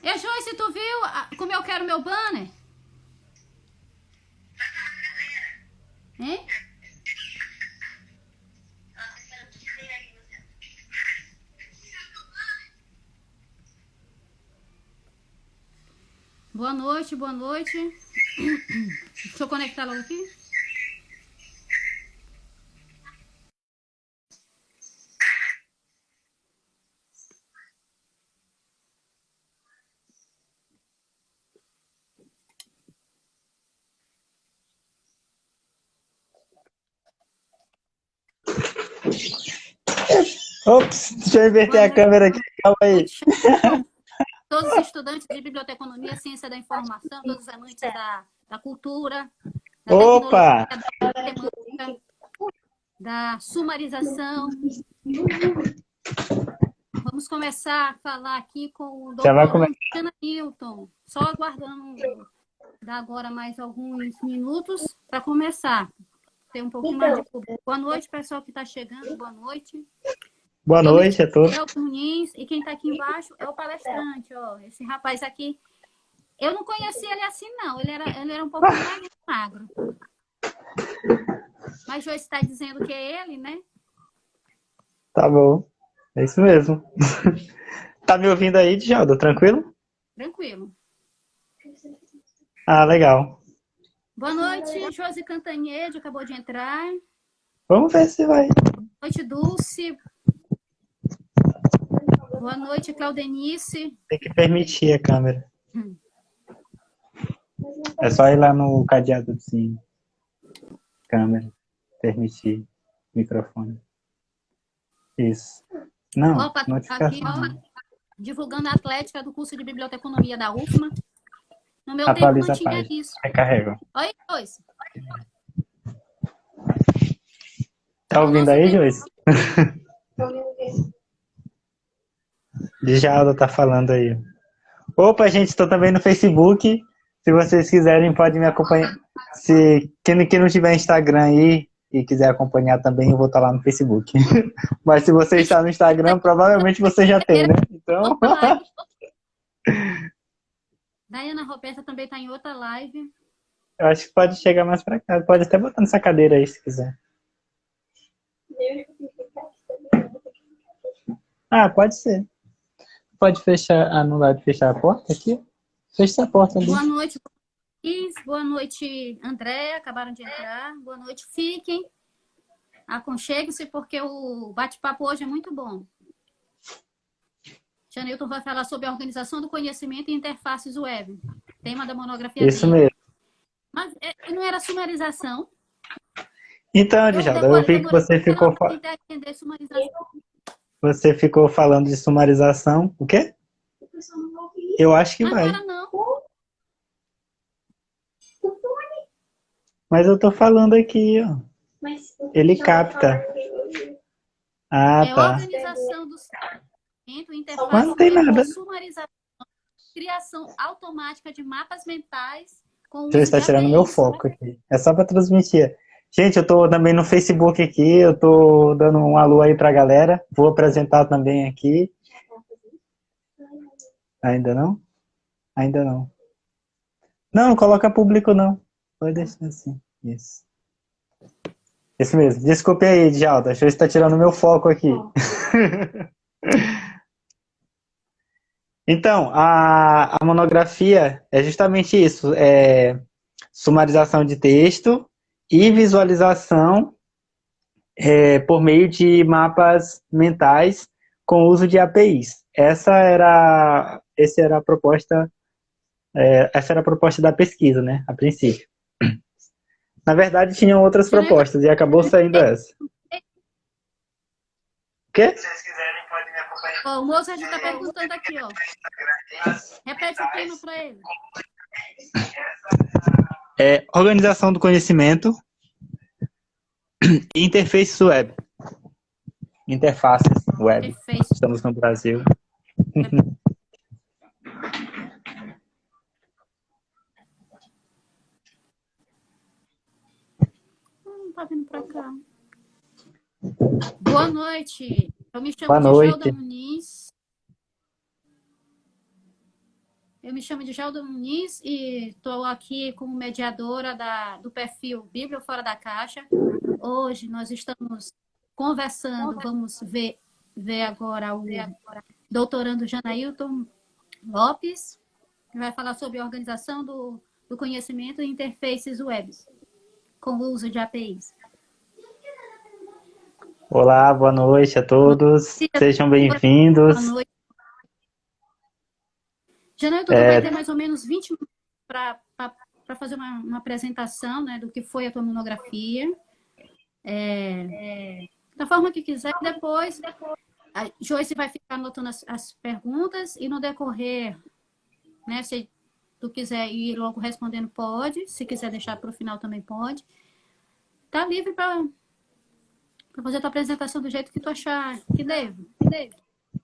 E Joyce, tu viu como eu quero meu banner? Hein? Boa noite, boa noite. Deixa eu conectar logo aqui. Ops, deixa eu inverter Boa a câmera aqui, calma aí. noite, Shanilton. Todos os estudantes de biblioteconomia, ciência da informação, todos os amantes da cultura, da tecnologia, Opa! da matemática, da sumarização. Vamos começar a falar aqui com o Já vai começar. doutorando Shanilton. Só aguardando dar agora mais alguns minutos para começar. Ter um pouquinho mais de público. Boa noite, pessoal que está chegando. Boa noite. Boa Eu me noite a chamo todos. Elton Nunes e quem está aqui embaixo é o palestrante. Ó. Esse rapaz aqui, eu não conhecia ele assim, não. Ele era um pouquinho mais magro. Mas Joyce está dizendo que é ele, né? Tá bom. É isso mesmo. Tá me ouvindo aí, Djaldo? Tranquilo? Tranquilo. Ah, legal. Boa noite, Josi Cantanhede, acabou de entrar. Vamos ver se vai. Boa noite, Dulce. Boa noite, Claudenice. Tem que permitir a câmera. É só ir lá no cadeado de câmera. Permitir microfone. Isso. Não, Opa, aqui, notificação. ó, divulgando a atlética do curso de biblioteconomia da UFMA. No meu tempo não Atualiza a tinha página. isso. Recarrega. Oi, Joyce. Tá No ouvindo nosso aí, tempo. Joyce? Djaldo tá falando aí. Opa, gente, estou também no Facebook. Se vocês quiserem, pode me acompanhar. Se quem não tiver Instagram aí e quiser acompanhar também, eu vou estar lá no Facebook. Mas se você está no Instagram, provavelmente você já tem, né? Então, Outra live. Daiana Roberta também está em outra live. eu acho que pode chegar mais para cá. Pode até botar nessa cadeira aí, se quiser. Ah, pode ser. Pode fechar, anular de fechar a porta aqui? Fecha a porta ali. Boa noite, Luiz. Boa noite, André. Acabaram de entrar. Boa noite, fiquem. Aconchegue-se, porque o bate-papo hoje é muito bom. Janilton vai falar sobre a organização do conhecimento e interfaces web. Tema da monografia Isso dele. mesmo. Mas não era sumarização. Então, Djalda, eu vi que Demorei para entender sumarização. você ficou falando de sumarização. O quê? Eu acho que vai. Agora não. Mas eu tô falando aqui, ó. Ele capta. Ah, É tá. organização do conhecimento, Mas interface não tem web nada. e sumarização, criação automática de mapas mentais com o Já uso está de tirando meu APIs. foco aqui. É só para transmitir. Gente, eu tô também no Facebook aqui, eu tô dando um alô aí pra galera. Vou apresentar também aqui. Ainda não? Ainda não. Não, coloca público não. Pode deixar assim. Isso. Isso mesmo. Desculpe aí, Djalda. Acho que está tirando meu foco aqui. Então, a monografia é justamente isso. É sumarização de texto e visualização por meio de mapas mentais com uso de APIs. Essa era a proposta da pesquisa, né, a princípio. Na verdade, tinham outras Janilton, propostas e acabou saindo essa. O quê? o Mozart está perguntando aqui, ó. Repete o tema para ele. Organização do conhecimento e interfaces web. Interfaces web. Interface. Estamos no Brasil. Não tá vindo para cá. Boa noite. Eu me chamo Boa Djalda noite. Muniz. Eu me chamo de Gelda Muniz e estou aqui como mediadora do perfil Bíblia Fora da Caixa. Hoje nós estamos conversando, vamos ver agora o doutorando Janailton Lopes, que vai falar sobre a organização do conhecimento e interfaces webs, com o uso de APIs. Olá, boa noite a todos. Sejam bem-vindos. Boa noite. Janailton, tu vai ter mais ou menos 20 minutos para fazer uma apresentação, né, do que foi a tua monografia. Da forma que quiser, depois a Joyce vai ficar anotando as perguntas e no decorrer, né, se tu quiser ir logo respondendo, pode. Se quiser deixar para o final, também pode. Tá livre para fazer a tua apresentação do jeito que tu achar que deve.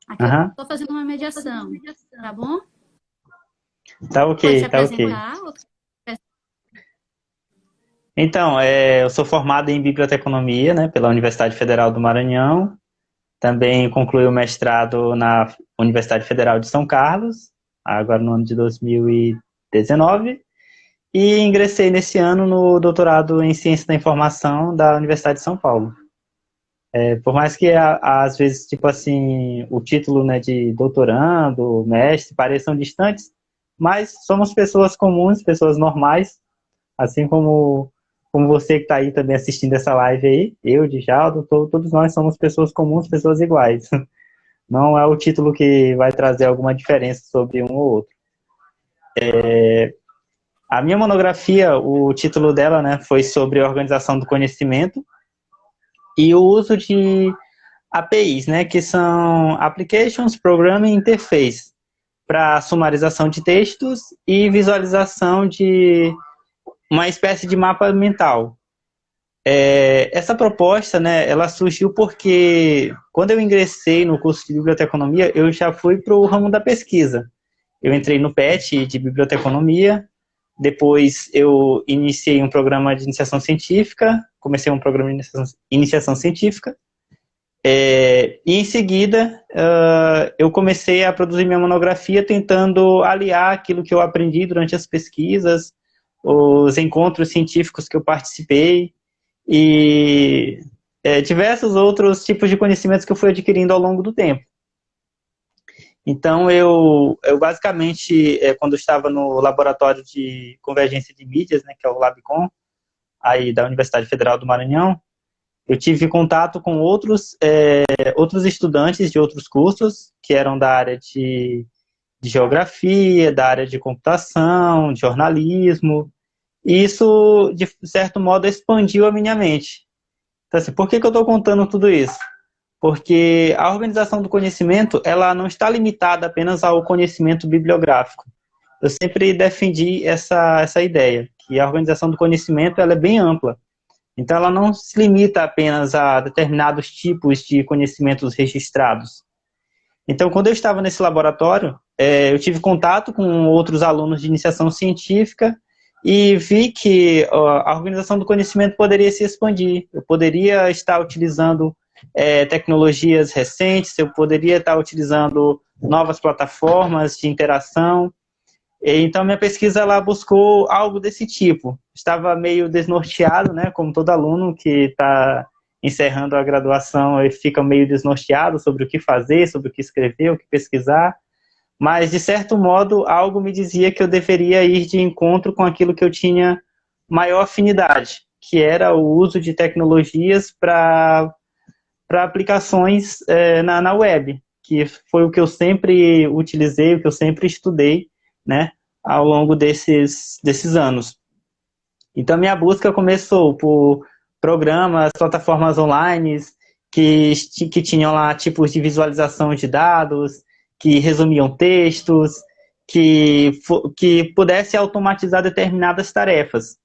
Aqui eu estou fazendo uma mediação, tá bom? Tá ok, tá ok. Então, eu sou formado em biblioteconomia, né, pela Universidade Federal do Maranhão. Também concluí o mestrado na Universidade Federal de São Carlos, agora no ano de 2019. E ingressei nesse ano no doutorado em Ciência da Informação da Universidade de São Paulo. Por mais que, às vezes, tipo assim, o título, né, de doutorando, mestre, pareçam distantes, mas somos pessoas comuns, pessoas normais, assim como você que está aí também assistindo essa live aí, eu, Djaldo, todos nós somos pessoas comuns, pessoas iguais. Não é o título que vai trazer alguma diferença sobre um ou outro. A minha monografia, o título dela, né, foi sobre a organização do conhecimento e o uso de APIs, né, que são Applications Programming Interface, para sumarização de textos e visualização de uma espécie de mapa mental. Essa proposta, né, ela surgiu porque quando eu ingressei no curso de biblioteconomia, eu já fui para o ramo da pesquisa. Eu entrei no PET de biblioteconomia, depois eu iniciei um programa de iniciação científica, comecei um programa de iniciação científica, e em seguida eu comecei a produzir minha monografia tentando aliar aquilo que eu aprendi durante as pesquisas, os encontros científicos que eu participei e diversos outros tipos de conhecimentos que eu fui adquirindo ao longo do tempo. Então, eu basicamente, quando eu estava no laboratório de convergência de mídias, né, que é o LabCon, aí da Universidade Federal do Maranhão, eu tive contato com outros estudantes de outros cursos, que eram da área de geografia, da área de computação, de jornalismo, e isso, de certo modo, expandiu a minha mente. Então, assim, por que eu estou contando tudo isso? Porque a organização do conhecimento, ela não está limitada apenas ao conhecimento bibliográfico. Eu sempre defendi essa ideia, que a organização do conhecimento ela é bem ampla. Então, ela não se limita apenas a determinados tipos de conhecimentos registrados. Então, quando eu estava nesse laboratório, eu tive contato com outros alunos de iniciação científica e vi que a organização do conhecimento poderia se expandir. Eu poderia estar utilizando tecnologias recentes, eu poderia estar utilizando novas plataformas de interação. Então, minha pesquisa ela buscou algo desse tipo. Estava meio desnorteado, né, como todo aluno que está encerrando a graduação e fica meio desnorteado sobre o que fazer, sobre o que escrever, o que pesquisar. Mas, de certo modo, algo me dizia que eu deveria ir de encontro com aquilo que eu tinha maior afinidade, que era o uso de tecnologias para aplicações na web, que foi o que eu sempre utilizei, o que eu sempre estudei, né, ao longo desses anos. Então, minha busca começou por programas, plataformas online que tinham lá tipos de visualização de dados, que resumiam textos, que pudesse automatizar determinadas tarefas.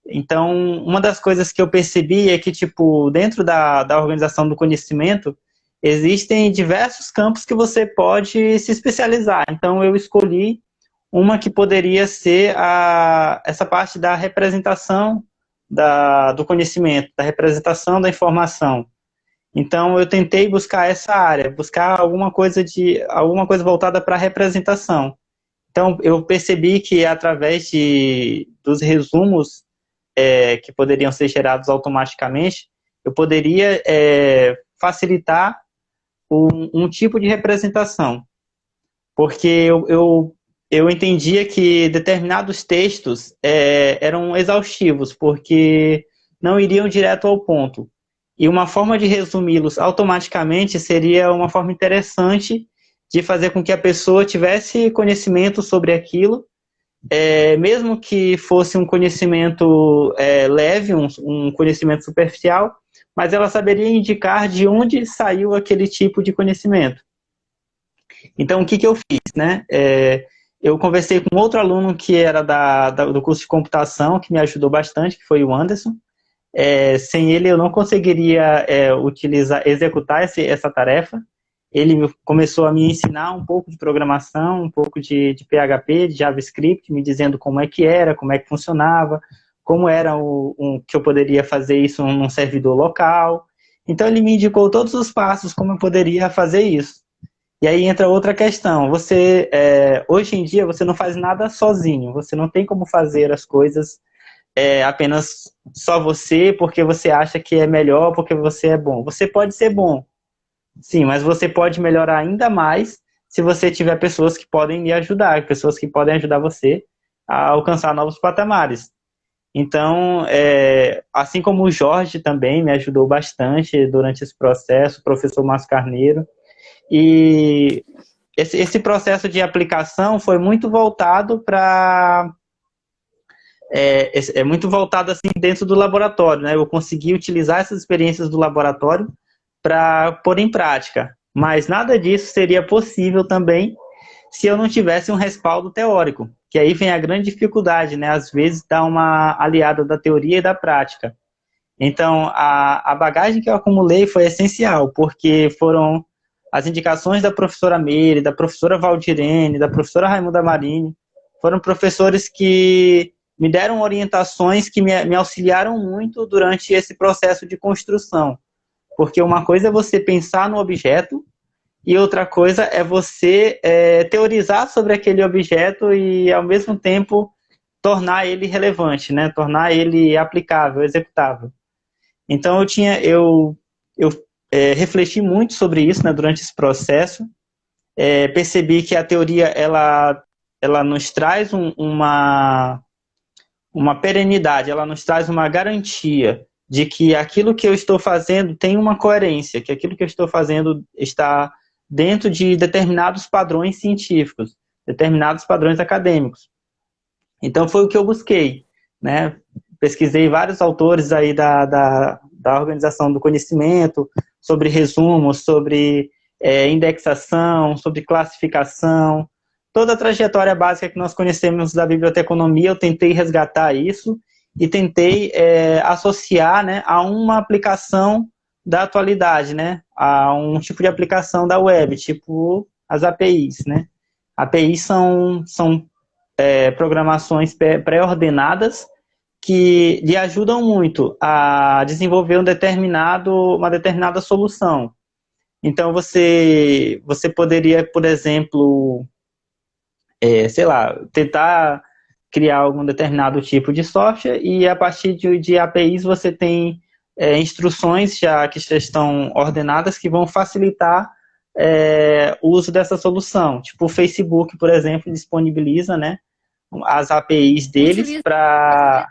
Então, uma das coisas que eu percebi é que, tipo, dentro da organização do conhecimento, existem diversos campos que você pode se especializar. Então, eu escolhi uma que poderia ser essa parte da representação do conhecimento, da representação da informação. Então, eu tentei buscar essa área, buscar alguma coisa voltada para a representação. Então, eu percebi que através dos resumos que poderiam ser gerados automaticamente, eu poderia facilitar um tipo de representação. Porque eu entendia que determinados textos eram exaustivos, porque não iriam direto ao ponto. E uma forma de resumi-los automaticamente seria uma forma interessante de fazer com que a pessoa tivesse conhecimento sobre aquilo, mesmo que fosse um conhecimento leve, um conhecimento superficial, mas ela saberia indicar de onde saiu aquele tipo de conhecimento. Então, o que eu fiz, né? Eu conversei com outro aluno que era do curso de computação, que me ajudou bastante, que foi o Anderson. Sem ele, eu não conseguiria executar essa tarefa. Ele começou a me ensinar um pouco de programação, um pouco de PHP, de JavaScript, me dizendo como é que era, como é que funcionava, como era que eu poderia fazer isso num servidor local. Então, ele me indicou todos os passos como eu poderia fazer isso. E aí entra outra questão. Hoje em dia, você não faz nada sozinho. Você não tem como fazer as coisas apenas só você, porque você acha que é melhor, porque você é bom. Você pode ser bom, sim, mas você pode melhorar ainda mais se você tiver pessoas que podem lhe ajudar, pessoas que podem ajudar você a alcançar novos patamares. Então, assim como o Jorge também me ajudou bastante durante esse processo, o professor Márcio Carneiro, e esse processo de aplicação foi muito voltado para... muito voltado assim dentro do laboratório, né? Eu consegui utilizar essas experiências do laboratório para pôr em prática, mas nada disso seria possível também se eu não tivesse um respaldo teórico, que aí vem a grande dificuldade, né? Às vezes dá uma aliada da teoria e da prática. Então, a bagagem que eu acumulei foi essencial, porque foram as indicações da professora Meire, da professora Valdirene, da professora Raimunda Marini, foram professores que me deram orientações que me auxiliaram muito durante esse processo de construção. Porque uma coisa é você pensar no objeto e outra coisa é você teorizar sobre aquele objeto e, ao mesmo tempo, tornar ele relevante, né? Tornar ele aplicável, executável. Então, eu refleti muito sobre isso, né, durante esse processo. Percebi que a teoria ela nos traz uma perenidade, ela nos traz uma garantia de que aquilo que eu estou fazendo tem uma coerência, que aquilo que eu estou fazendo está dentro de determinados padrões científicos, determinados padrões acadêmicos. Então foi o que eu busquei, né? Pesquisei vários autores aí da Organização do Conhecimento, sobre resumos, sobre indexação, sobre classificação, toda a trajetória básica que nós conhecemos da biblioteconomia, eu tentei resgatar isso e tentei associar, né, a uma aplicação da atualidade, né, a um tipo de aplicação da web, tipo as APIs, né. APIs são programações pré-ordenadas que lhe ajudam muito a desenvolver uma determinada solução. Então, você poderia, por exemplo, sei lá, tentar criar algum determinado tipo de software e a partir de APIs você tem instruções que já estão ordenadas que vão facilitar o uso dessa solução. Tipo o Facebook, por exemplo, disponibiliza, né, as APIs deles para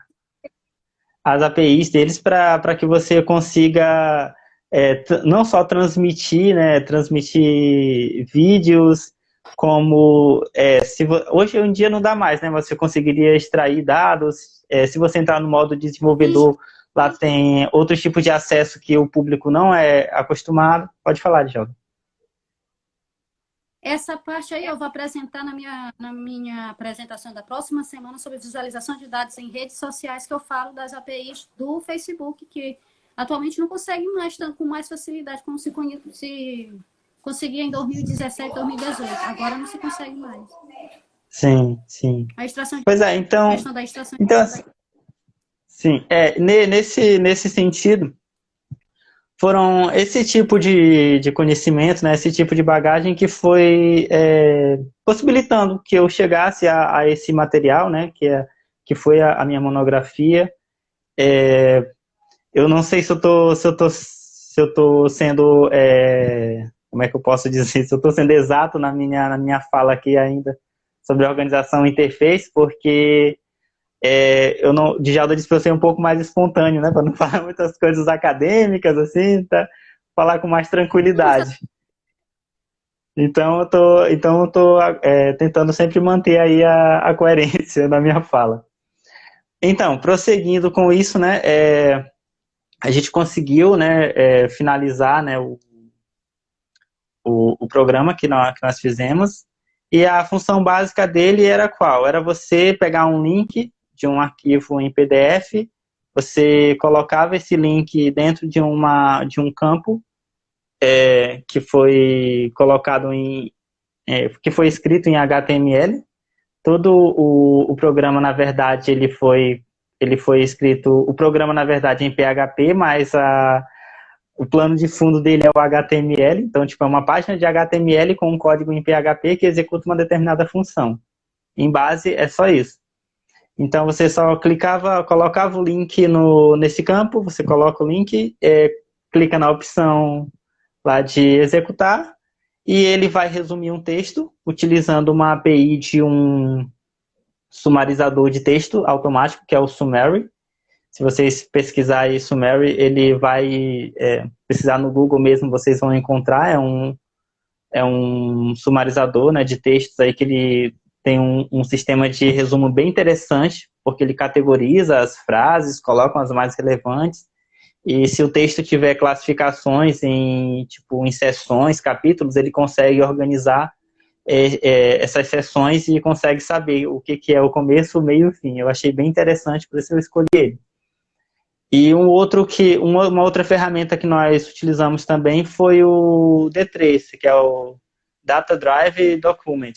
que você consiga não só transmitir, né, transmitir vídeos, como hoje em dia não dá mais, né? Você conseguiria extrair dados. Se você entrar no modo desenvolvedor, lá tem outros tipos de acesso que o público não é acostumado. Pode falar, Djalma. Essa parte aí eu vou apresentar na minha apresentação da próxima semana sobre visualização de dados em redes sociais, que eu falo das APIs do Facebook, que atualmente não consegue mais com mais facilidade como se conseguia em 2017, 2018. Agora não se consegue mais. Sim, sim. A extração pois é, então... A questão da extração então, sim, nesse sentido, foram esse tipo de conhecimento, né, esse tipo de bagagem que foi possibilitando que eu chegasse a esse material, né, que foi a minha monografia. Eu não sei se eu tô sendo, como é que eu posso dizer, se eu estou sendo exato na minha fala aqui ainda sobre a organização interface, porque eu não, Djalma disse para eu ser um pouco mais espontâneo, né, para não falar muitas coisas acadêmicas, assim, tá, falar com mais tranquilidade. Então eu tô tentando sempre manter aí a coerência na minha fala. Então, prosseguindo com isso, né, a gente conseguiu, né, finalizar, né, o programa que nós fizemos, e a função básica dele era qual? Era você pegar um link de um arquivo em PDF, você colocava esse link dentro de um campo que foi colocado que foi escrito em HTML. Todo o programa, na verdade, ele foi escrito, o programa, na verdade, em PHP, mas o plano de fundo dele é o HTML, então, tipo, é uma página de HTML com um código em PHP que executa uma determinada função. Em base, é só isso. Então, você só colocava o link nesse campo, você coloca o link, clica na opção lá de executar, e ele vai resumir um texto utilizando uma API de um sumarizador de texto automático, que é o Summary. Se vocês pesquisarem aí Summary, ele vai pesquisar no Google mesmo, vocês vão encontrar. É um sumarizador, né, de textos aí que ele tem um sistema de resumo bem interessante, porque ele categoriza as frases, coloca as mais relevantes, e se o texto tiver classificações em seções, capítulos, ele consegue organizar essas seções e consegue saber o que é o começo, o meio e o fim. Eu achei bem interessante, por isso eu escolhi ele. E uma outra ferramenta que nós utilizamos também foi o D3, que é o Data Drive Document,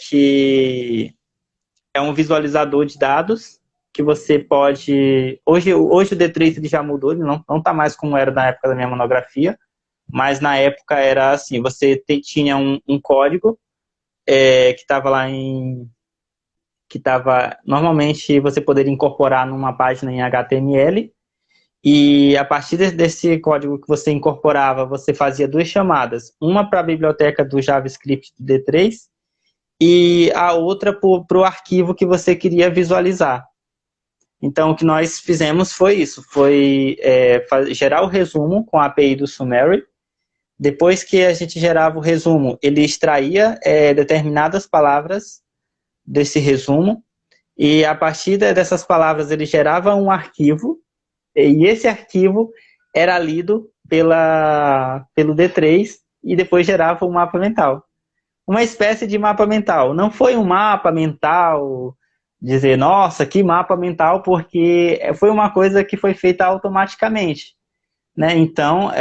que é um visualizador de dados que você pode... Hoje o D3 ele já mudou, ele não está mais como era na época da minha monografia, mas na época era assim, você tinha um código que estava lá normalmente você poderia incorporar numa página em HTML, e a partir desse código que você incorporava, você fazia duas chamadas, uma para a biblioteca do JavaScript do D3 e a outra para o arquivo que você queria visualizar. Então, o que nós fizemos foi isso, foi gerar o resumo com a API do Summary. Depois que a gente gerava o resumo, ele extraía determinadas palavras desse resumo, e a partir dessas palavras ele gerava um arquivo, e esse arquivo era lido pelo D3 e depois gerava um mapa mental. Uma espécie de mapa mental. Não foi um mapa mental, dizer, nossa, que mapa mental, porque foi uma coisa que foi feita automaticamente, né? Então,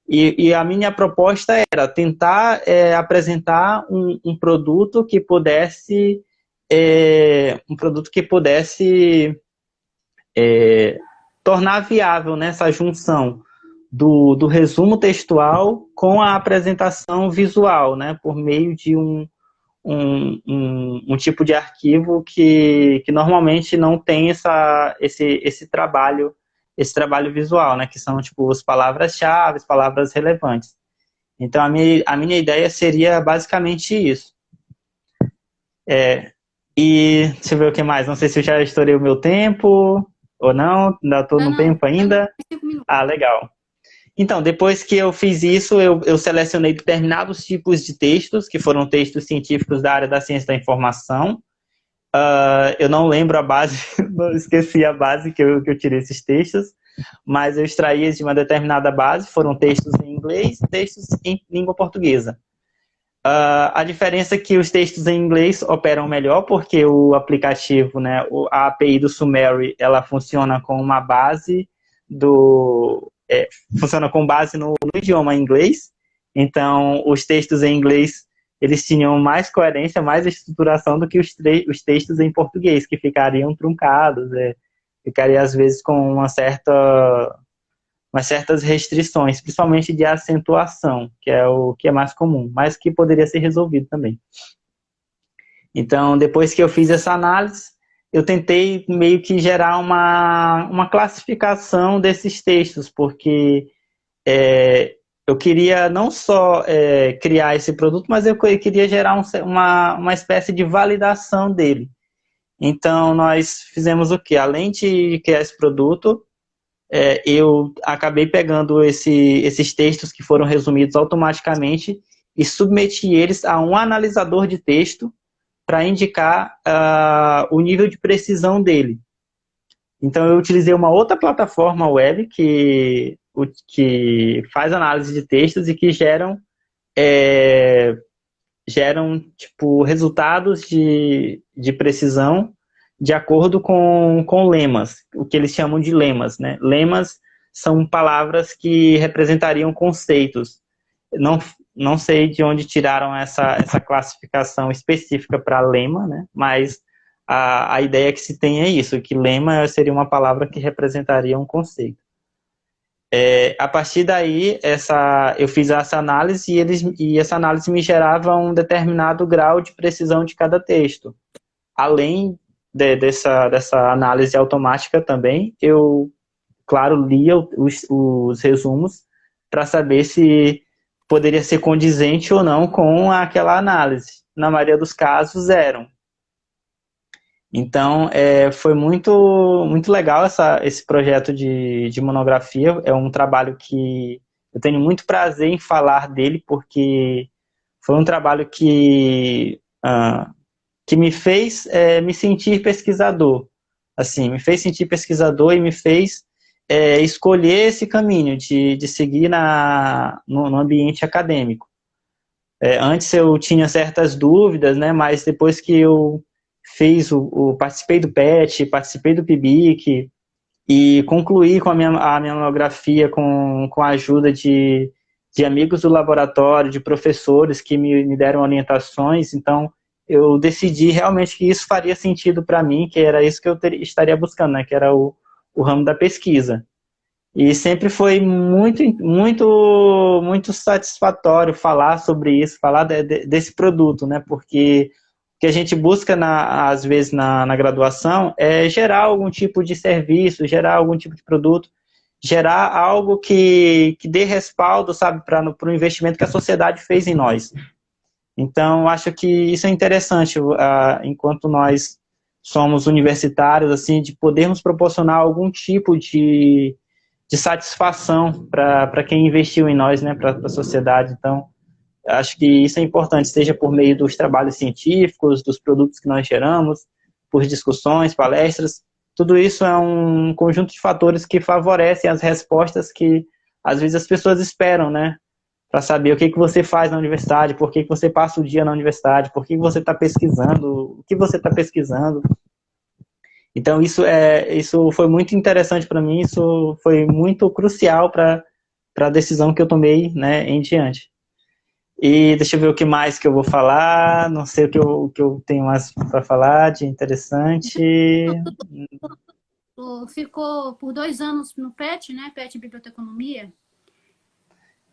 e a minha proposta era tentar apresentar um produto que pudesse tornar viável nessa junção do resumo textual com a apresentação visual, né, por meio de um tipo de arquivo que normalmente não tem esse trabalho visual, né, que são tipo as palavras-chave, as palavras relevantes. Então a minha ideia seria basicamente isso. E deixa eu ver o que mais. Não sei se eu já estourei o meu tempo ou não. Ainda estou no tempo ainda. 5 minutos. Ah, legal. Então, depois que eu fiz isso, eu selecionei determinados tipos de textos, que foram textos científicos da área da ciência da informação. Eu não lembro a base, esqueci a base que eu tirei esses textos, mas eu extraí de uma determinada base, foram textos em inglês, textos em língua portuguesa. A diferença é que os textos em inglês operam melhor, porque o aplicativo, né, a API do Summary, ela funciona com uma base funciona com base no idioma inglês. Então, os textos em inglês, eles tinham mais coerência, mais estruturação do que os textos em português, que ficariam truncados, ficaria às vezes com uma certa umas certas restrições, principalmente de acentuação, que é o que é mais comum, mas que poderia ser resolvido também. Então, depois que eu fiz essa análise, eu tentei meio que gerar uma classificação desses textos, porque eu queria não só criar esse produto, mas eu queria gerar uma espécie de validação dele. Então, nós fizemos o quê? Além de criar esse produto, eu acabei pegando esses textos que foram resumidos automaticamente e submeti eles a um analisador de texto para indicar o nível de precisão dele. Então, eu utilizei uma outra plataforma web que faz análise de textos e que geram tipo, resultados de precisão de acordo com lemas, o que eles chamam de lemas, né? Lemas são palavras que representariam conceitos. Não sei de onde tiraram essa classificação específica para lema, né? Mas a ideia que se tem é isso, que lema seria uma palavra que representaria um conceito. A partir daí, eu fiz essa análise e essa análise me gerava um determinado grau de precisão de cada texto. Além dessa análise automática também, eu, claro, lia os resumos para saber se poderia ser condizente ou não com aquela análise. Na maioria dos casos, eram. Então, foi muito, muito legal esse projeto de monografia. É um trabalho que eu tenho muito prazer em falar dele, porque foi um trabalho que me fez me sentir pesquisador. Assim, me fez sentir pesquisador e me fez escolher esse caminho de seguir no ambiente acadêmico. Antes eu tinha certas dúvidas, né, mas depois que eu participei do PET, participei do PIBIC e concluí com a minha monografia com a ajuda de amigos do laboratório, de professores que me deram orientações. Então, eu decidi realmente que isso faria sentido para mim, que era isso que eu estaria buscando, né, que era o ramo da pesquisa. E sempre foi muito, muito, muito satisfatório falar sobre isso, falar desse produto, né, porque o que a gente busca, às vezes, na graduação é gerar algum tipo de serviço, gerar algum tipo de produto, gerar algo que dê respaldo, sabe, para o investimento que a sociedade fez em nós. Então, acho que isso é interessante, enquanto nós somos universitários, assim, de podermos proporcionar algum tipo de satisfação para quem investiu em nós, né, para a sociedade. Então, acho que isso é importante, seja por meio dos trabalhos científicos, dos produtos que nós geramos, por discussões, palestras. Tudo isso é um conjunto de fatores que favorecem as respostas que, às vezes, as pessoas esperam, né? Para saber o que você faz na universidade, por que você passa o dia na universidade, por que você está pesquisando, o que você está pesquisando. Então, isso foi muito interessante para mim, isso foi muito crucial para a decisão que eu tomei, né, em diante. E deixa eu ver o que mais que eu vou falar, não sei o que eu tenho mais para falar de interessante. Ficou por 2 anos no PET, né, PET Biblioteconomia.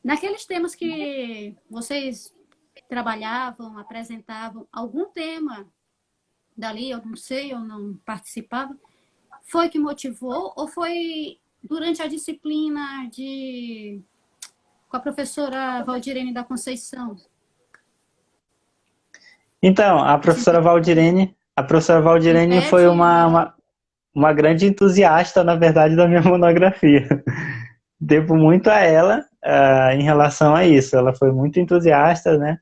Naqueles temas que vocês trabalhavam, apresentavam, algum tema dali, eu não sei, eu não participava, foi que motivou ou foi durante a disciplina com a professora Valdirene da Conceição? Então, a professora Valdirene foi uma grande entusiasta, na verdade, da minha monografia. Devo muito a ela em relação a isso. Ela foi muito entusiasta, né?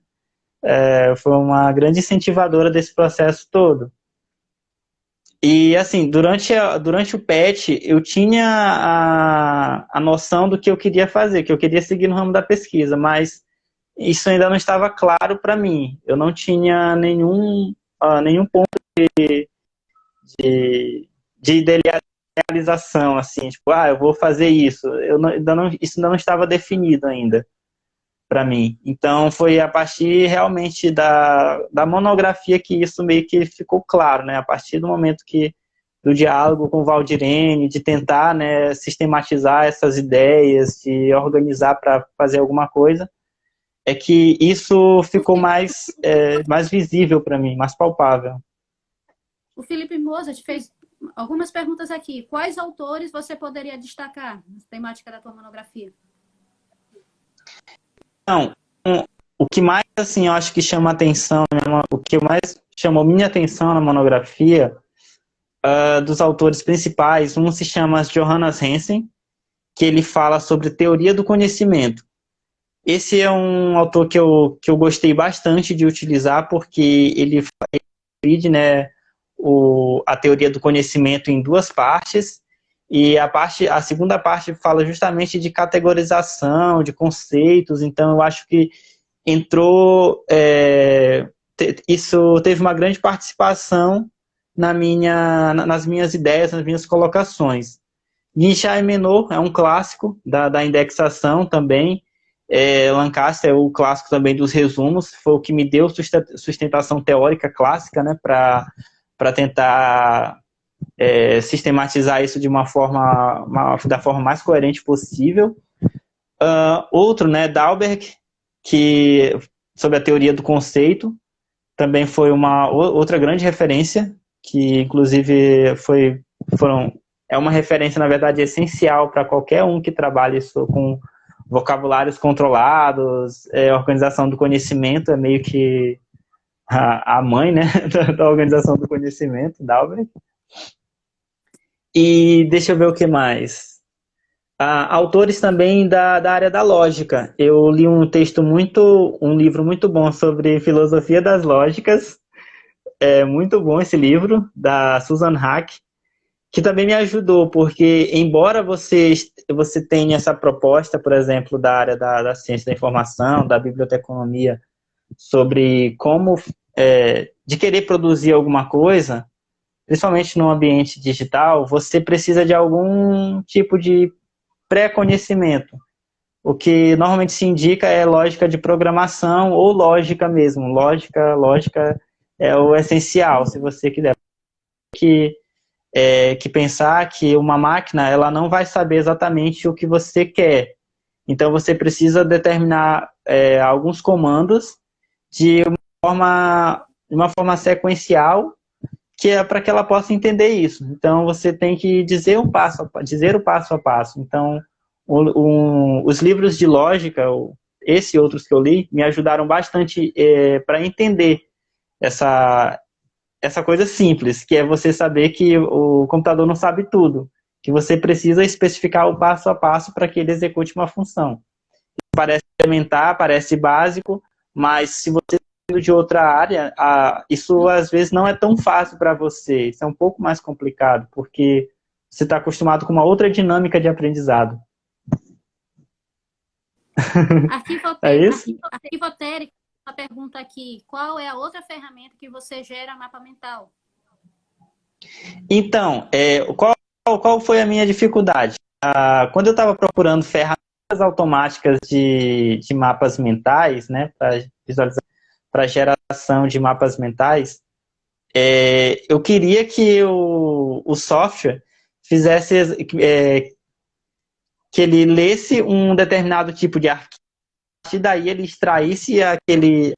Foi uma grande incentivadora desse processo todo. E, assim, durante o PET, eu tinha a noção do que eu queria fazer, que eu queria seguir no ramo da pesquisa, mas isso ainda não estava claro para mim. Eu não tinha nenhum ponto de idealização, assim, tipo, eu vou fazer isso. Isso ainda não estava definido ainda para mim. Então, foi a partir realmente da monografia que isso meio que ficou claro, né? A partir do momento que do diálogo com o Valdirene, de tentar, né, sistematizar essas ideias, de organizar para fazer alguma coisa, é que isso ficou mais visível para mim, mais palpável. O Felipe Mozart fez algumas perguntas aqui. Quais autores você poderia destacar na temática da tua monografia? Então, o que mais, assim, eu acho que chama atenção, né, o que mais chamou minha atenção na monografia, dos autores principais, um se chama Johannes Hansen, que ele fala sobre teoria do conhecimento. Esse é um autor que eu gostei bastante de utilizar, porque ele divide, né, a teoria do conhecimento em duas partes, e a segunda parte fala justamente de categorização, de conceitos. Então eu acho que isso teve uma grande participação nas minhas ideias, nas minhas colocações. Guichard e Menor é um clássico da indexação também. Lancaster é o clássico também dos resumos, foi o que me deu sustentação teórica clássica, né, para tentar sistematizar isso de da forma mais coerente possível. Outro, né, Dalberg, que sobre a teoria do conceito, também foi uma outra grande referência, que inclusive é uma referência, na verdade, essencial para qualquer um que trabalhe com vocabulários controlados. Organização do conhecimento é meio que a mãe, né, da organização do conhecimento, Dalberg. E deixa eu ver o que mais. Autores também da área da lógica. Eu li um livro muito bom sobre filosofia das lógicas. É muito bom esse livro, da Susan Haack, que também me ajudou, porque embora você tenha essa proposta, por exemplo, da área da ciência da informação, da biblioteconomia, sobre como de querer produzir alguma coisa, principalmente no ambiente digital, você precisa de algum tipo de pré-conhecimento. O que normalmente se indica é lógica de programação ou lógica mesmo. Lógica é o essencial, se você quiser. Que pensar que uma máquina ela não vai saber exatamente o que você quer. Então você precisa determinar alguns comandos de uma forma sequencial, que é para que ela possa entender isso. Então você tem que dizer o passo a passo. Então os livros de lógica, esse e outros que eu li, me ajudaram bastante para entender essa coisa simples, que é você saber que o computador não sabe tudo, que você precisa especificar o passo a passo para que ele execute uma função. Parece elementar, parece básico, mas se você é de outra área, isso às vezes não é tão fácil para você, isso é um pouco mais complicado, porque você está acostumado com uma outra dinâmica de aprendizado. É isso? Arquivotérica, uma pergunta aqui. Qual é a outra ferramenta que você gera mapa mental? Então, qual foi a minha dificuldade? Quando eu estava procurando ferramentas automáticas de mapas mentais, né, para visualização, para geração de mapas mentais, eu queria que o software fizesse que ele lesse um determinado tipo de arquivo, e daí ele extraísse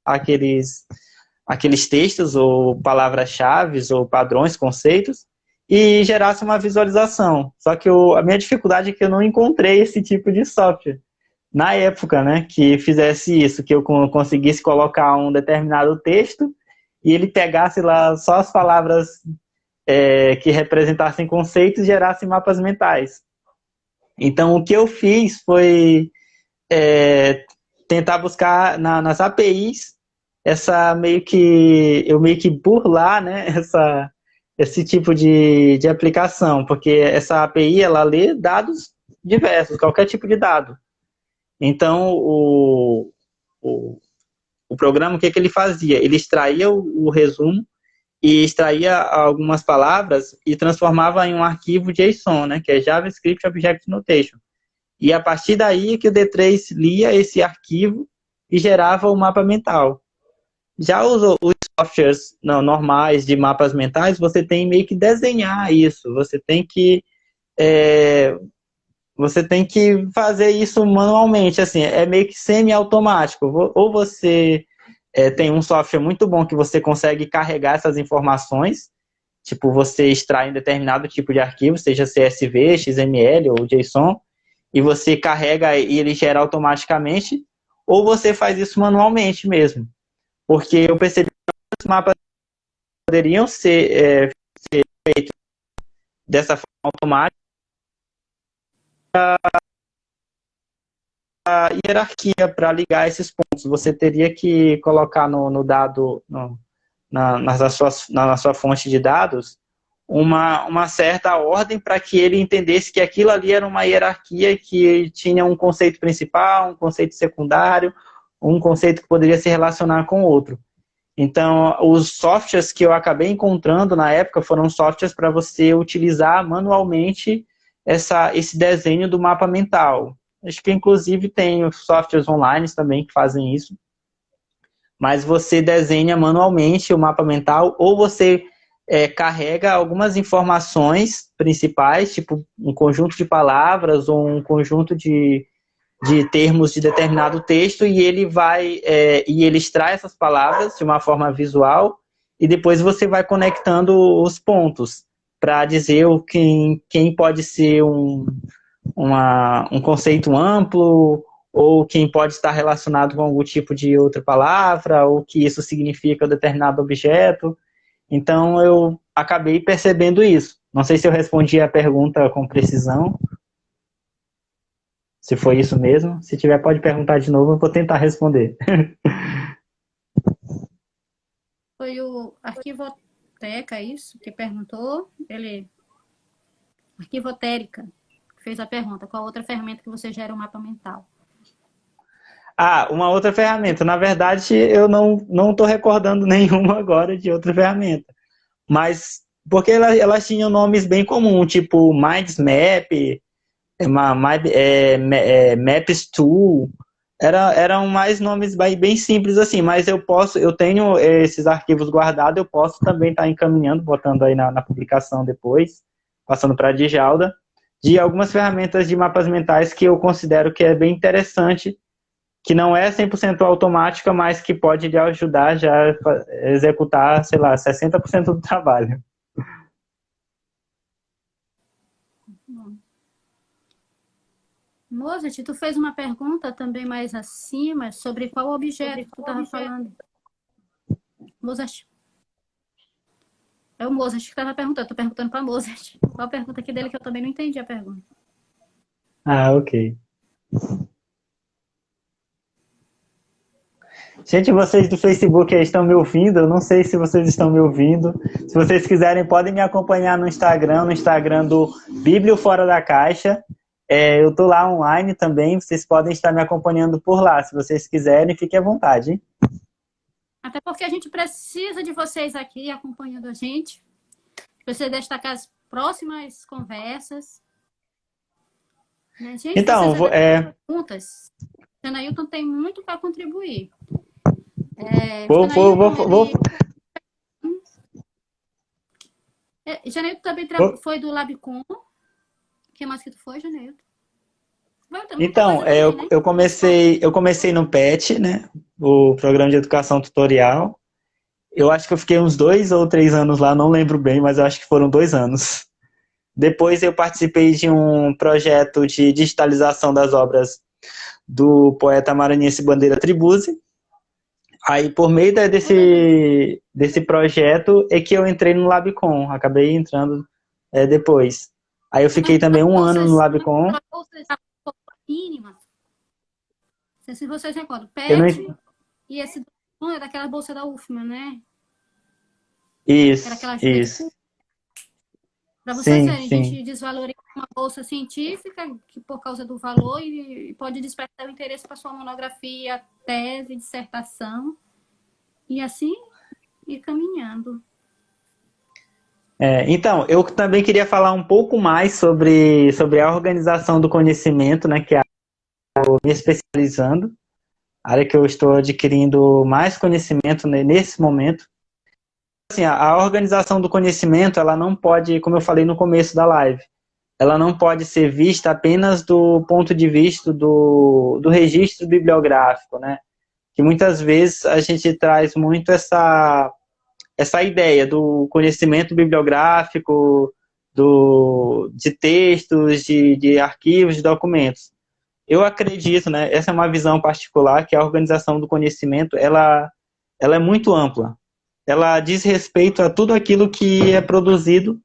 aqueles textos ou palavras-chave ou padrões, conceitos, e gerasse uma visualização. Só que a minha dificuldade é que eu não encontrei esse tipo de software na época, né, que fizesse isso, que eu conseguisse colocar um determinado texto e ele pegasse lá só as palavras que representassem conceitos e gerasse mapas mentais. Então, o que eu fiz foi tentar buscar nas APIs eu meio que burlar, né, esse tipo de aplicação, porque essa API ela lê dados diversos, qualquer tipo de dado. Então, o programa, o que ele fazia? Ele extraía o resumo e extraía algumas palavras e transformava em um arquivo JSON, né, que é JavaScript Object Notation. E a partir daí que o D3 lia esse arquivo e gerava o mapa mental. Já os softwares normais de mapas mentais, você tem meio que desenhar isso, você tem que fazer isso manualmente, assim, é meio que semi-automático. Ou você tem um software muito bom que você consegue carregar essas informações, tipo, você extrai um determinado tipo de arquivo, seja CSV, XML ou JSON, e você carrega e ele gera automaticamente, ou você faz isso manualmente mesmo. Porque eu percebi que os mapas poderiam ser feitos dessa forma automática, a hierarquia para ligar esses pontos. Você teria que colocar no dado, na sua fonte de dados, uma certa ordem para que ele entendesse que aquilo ali era uma hierarquia que tinha um conceito principal, um conceito secundário, um conceito que poderia se relacionar com outro. Então, os softwares que eu acabei encontrando na época foram softwares para você utilizar manualmente esse desenho do mapa mental. Acho que, inclusive, tem softwares online também que fazem isso. Mas você desenha manualmente o mapa mental ou você carrega algumas informações principais, tipo um conjunto de palavras ou um conjunto de termos de determinado texto e ele extrai essas palavras de uma forma visual e depois você vai conectando os pontos para dizer quem pode ser um conceito amplo ou quem pode estar relacionado com algum tipo de outra palavra ou que isso significa um determinado objeto. Então eu acabei percebendo isso. Não sei se eu respondi a pergunta com precisão. Se foi isso mesmo. Se tiver, pode perguntar de novo, eu vou tentar responder. Foi o Arquivoteca, isso, que perguntou. Arquivotérica, que fez a pergunta. Qual outra ferramenta que você gera um mapa mental? Uma outra ferramenta. Na verdade, eu não estou recordando nenhuma agora de outra ferramenta. Mas, porque elas tinham nomes bem comuns, tipo MindsMap, Maps Tool, eram mais nomes bem simples assim, mas eu tenho esses arquivos guardados, eu posso também estar encaminhando, botando aí na publicação depois, passando para a Djalda, de algumas ferramentas de mapas mentais que eu considero que é bem interessante, que não é 100% automática, mas que pode lhe ajudar já a executar, sei lá, 60% do trabalho. Mozart, tu fez uma pergunta também mais acima sobre qual objeto que tu estava falando. Mozart. É o Mozart que estava perguntando. Estou perguntando para Mozart. Qual a pergunta aqui dele que eu também não entendi a pergunta. Ok. Gente, vocês do Facebook aí estão me ouvindo? Eu não sei se vocês estão me ouvindo. Se vocês quiserem, podem me acompanhar no Instagram do Bíblia Fora da Caixa. Eu tô lá online também, vocês podem estar me acompanhando por lá. Se vocês quiserem, fiquem à vontade, hein? Até porque a gente precisa de vocês aqui acompanhando a gente. Precisa destacar as próximas conversas. Né, gente? Então, perguntas. Janailton tem muito para contribuir. Janailton também foi do Labcom. O que mais que tu foi, Janailton? Então, eu comecei no PET, né? O Programa de Educação Tutorial. Eu acho que eu fiquei uns 2 ou 3 anos lá, não lembro bem, mas eu acho que foram 2 anos. Depois eu participei de um projeto de digitalização das obras do poeta maranhense Bandeira Tribuzzi. Aí, por meio desse projeto, é que eu entrei no Labcom. Acabei entrando depois. Aí eu fiquei também 1 ano no Labcom. Mínima. Não sei se vocês recordam. PET e esse é daquela bolsa da UFMA, né? Isso, isso. Para vocês verem, a gente desvaloriza uma bolsa científica que por causa do valor e pode despertar o interesse para sua monografia, tese, dissertação e assim ir caminhando. Então, eu também queria falar um pouco mais sobre a organização do conhecimento, né, que é a área que eu estou me especializando, a área que eu estou adquirindo mais conhecimento nesse momento. assim, a organização do conhecimento, ela não pode, como eu falei no começo da live, ela não pode ser vista apenas do ponto de vista do registro bibliográfico, né? Que muitas vezes a gente traz muito essa ideia do conhecimento bibliográfico, de textos, de arquivos, de documentos. Eu acredito, né, essa é uma visão particular, que a organização do conhecimento, ela é muito ampla. Ela diz respeito a tudo aquilo que é produzido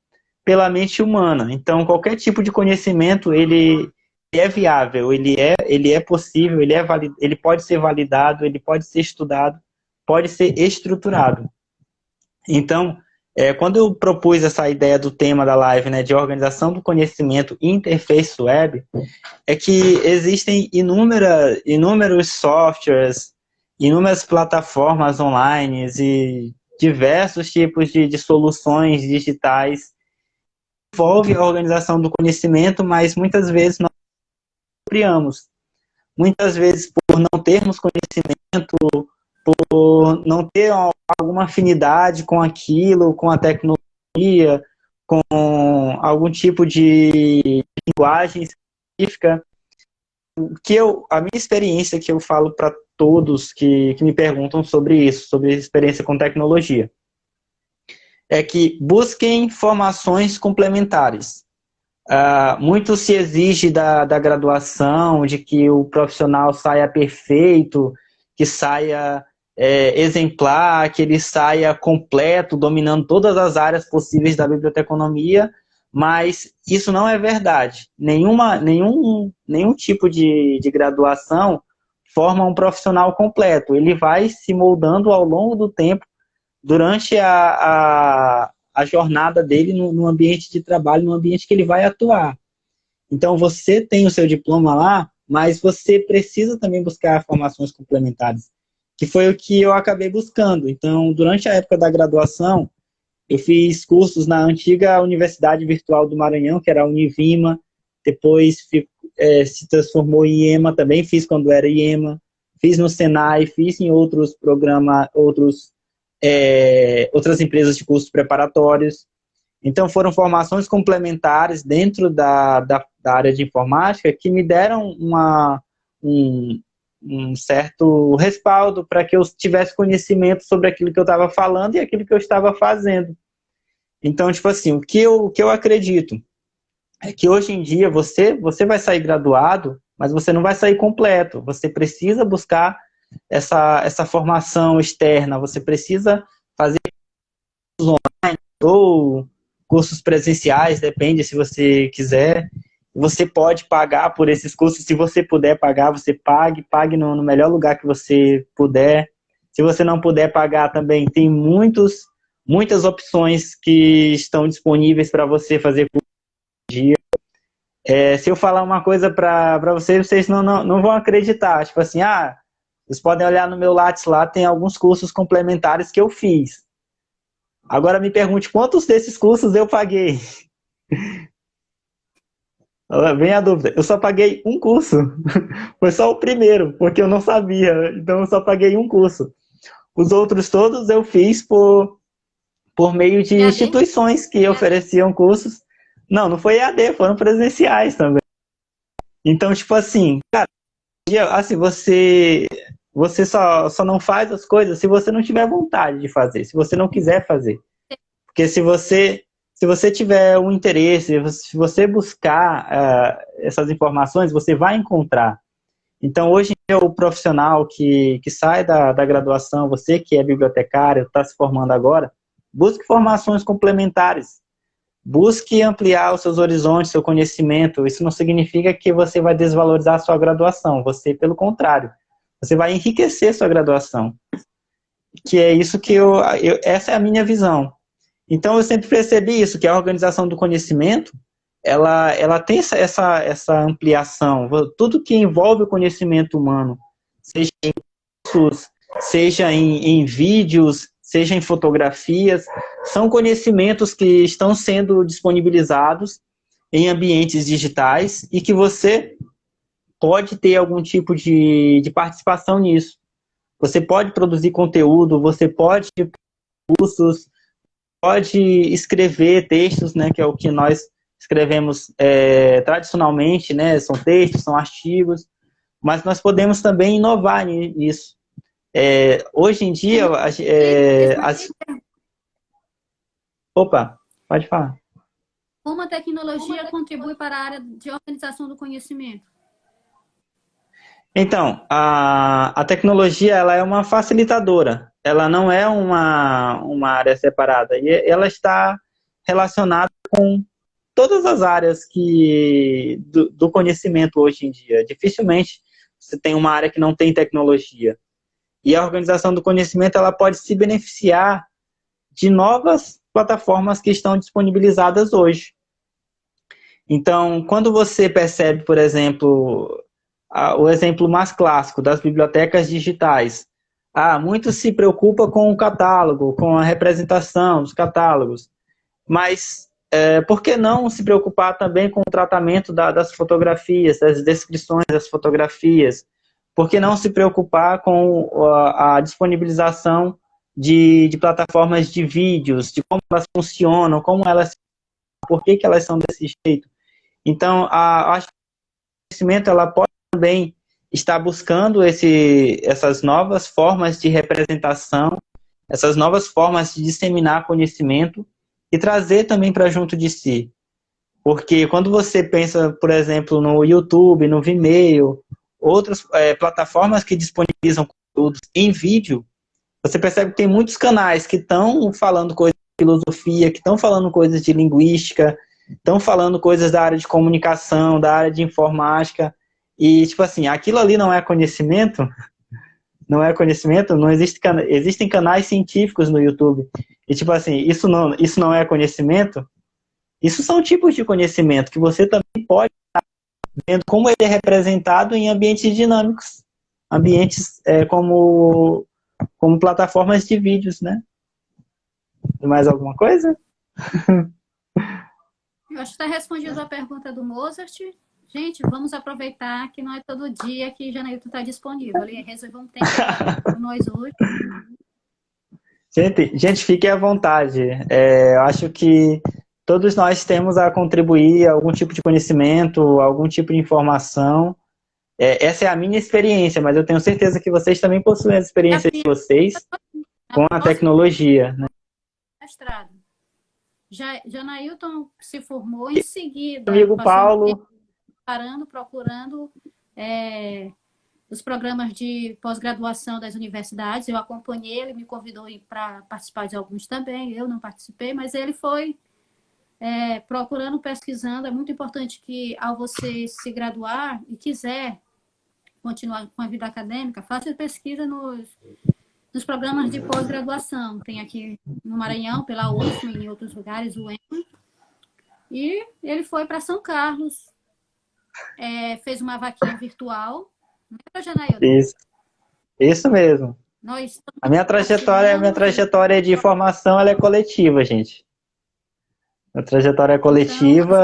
pela mente humana. Então, qualquer tipo de conhecimento, ele é viável, ele é possível, ele pode ser validado, ele pode ser estudado, pode ser estruturado. Então, quando eu propus essa ideia do tema da live, né, de organização do conhecimento e interface web, é que existem inúmeros softwares, inúmeras plataformas online e diversos tipos de soluções digitais que envolvem a organização do conhecimento, mas muitas vezes nós não criamos. Muitas vezes, por não termos conhecimento, por não ter alguma afinidade com aquilo, com a tecnologia, com algum tipo de linguagem específica, a minha experiência que eu falo para todos que me perguntam sobre isso, sobre experiência com tecnologia, é que busquem formações complementares. Muito se exige da graduação, de que o profissional saia perfeito, que saia exemplar, que ele saia completo, dominando todas as áreas possíveis da biblioteconomia, mas isso não é verdade. Nenhum tipo de graduação forma um profissional completo. Ele vai se moldando ao longo do tempo, durante a jornada dele no ambiente de trabalho, no ambiente que ele vai atuar. Então, você tem o seu diploma lá, mas você precisa também buscar formações complementares, que foi o que eu acabei buscando. Então, durante a época da graduação, eu fiz cursos na antiga Universidade Virtual do Maranhão, que era a Univima, depois se transformou em IEMA, também fiz quando era IEMA, fiz no Senai, fiz em outros programas, outras empresas de cursos preparatórios. Então, foram formações complementares dentro da área de informática que me deram um certo respaldo para que eu tivesse conhecimento sobre aquilo que eu estava falando e aquilo que eu estava fazendo. Então, tipo assim, o que eu acredito é que hoje em dia você vai sair graduado, mas você não vai sair completo. Você precisa buscar essa formação externa, você precisa fazer cursos online ou cursos presenciais, depende se você quiser. Você pode pagar por esses cursos, se você puder pagar, você pague no melhor lugar que você puder. Se você não puder pagar também, tem muitas opções que estão disponíveis para você fazer curso dia. Se eu falar uma coisa para vocês não vão acreditar. Tipo assim, vocês podem olhar no meu Lattes lá, tem alguns cursos complementares que eu fiz. Agora me pergunte quantos desses cursos eu paguei. Vem a dúvida. Eu só paguei um curso. Foi só o primeiro, porque eu não sabia. Então eu só paguei um curso. Os outros todos eu fiz por meio de instituições que ofereciam cursos. Não foi EAD, foram presenciais também. Então, tipo assim, cara, assim, você só não faz as coisas se você não tiver vontade de fazer, se você não quiser fazer. Porque se você tiver um interesse, se você buscar essas informações, você vai encontrar. Então, hoje em dia, o profissional que sai da graduação, você que é bibliotecário, está se formando agora, busque formações complementares. Busque ampliar os seus horizontes, seu conhecimento. Isso não significa que você vai desvalorizar a sua graduação. Você, pelo contrário, você vai enriquecer sua graduação. Que é isso que essa é a minha visão. Então, eu sempre percebi isso, que a organização do conhecimento, ela tem essa ampliação. Tudo que envolve o conhecimento humano, seja em cursos, seja em vídeos, seja em fotografias, são conhecimentos que estão sendo disponibilizados em ambientes digitais e que você pode ter algum tipo de participação nisso. Você pode produzir conteúdo, você pode ter cursos, pode escrever textos, né, que é o que nós escrevemos tradicionalmente, né, são textos, são artigos, mas nós podemos também inovar nisso. Hoje em dia, Opa, pode falar. Como a tecnologia contribui para a área de organização do conhecimento? Então, a tecnologia ela é uma facilitadora, ela não é uma área separada, e ela está relacionada com todas as áreas do conhecimento hoje em dia. Dificilmente você tem uma área que não tem tecnologia. E a organização do conhecimento ela pode se beneficiar de novas plataformas que estão disponibilizadas hoje. Então, quando você percebe, por exemplo, o exemplo mais clássico das bibliotecas digitais, muito se preocupa com o catálogo, com a representação dos catálogos, mas por que não se preocupar também com o tratamento das fotografias, das descrições das fotografias? Por que não se preocupar com a disponibilização de plataformas de vídeos, de como elas funcionam, por que elas são desse jeito? Então, acho que o conhecimento ela pode também estar buscando essas novas formas de representação, essas novas formas de disseminar conhecimento e trazer também para junto de si. Porque quando você pensa, por exemplo, no YouTube, no Vimeo, outras plataformas que disponibilizam conteúdos em vídeo, você percebe que tem muitos canais que estão falando coisas de filosofia, que estão falando coisas de linguística, estão falando coisas da área de comunicação, da área de informática, e, tipo assim, aquilo ali não é conhecimento, não existem canais científicos no YouTube, e, tipo assim, isso não é conhecimento. Isso são tipos de conhecimento que você também pode estar vendo como ele é representado em ambientes dinâmicos, ambientes como plataformas de vídeos, né? Mais alguma coisa? Eu acho que está respondido a pergunta do Mozart. Gente, vamos aproveitar que não é todo dia que Janailton está disponível. Ele reservou um tempo para nós hoje. Gente, fiquem à vontade. Eu acho que todos nós temos a contribuir algum tipo de conhecimento, algum tipo de informação. Essa é a minha experiência, mas eu tenho certeza que vocês também possuem as experiências de vocês com a tecnologia, né? Mestrado. Janailton se formou em seguida. Amigo Paulo. Procurando os programas de pós-graduação das universidades. Eu acompanhei, ele me convidou para participar de alguns também. Eu não participei, mas ele foi procurando, pesquisando. É muito importante que, ao você se graduar e quiser continuar com a vida acadêmica, faça pesquisa nos programas de pós-graduação. Tem aqui no Maranhão, pela UFM, em outros lugares, o EMA. E ele foi para São Carlos, fez uma vaquinha virtual. Não é, Janailton? Isso mesmo. A minha trajetória de formação ela é coletiva, gente. A trajetória é coletiva.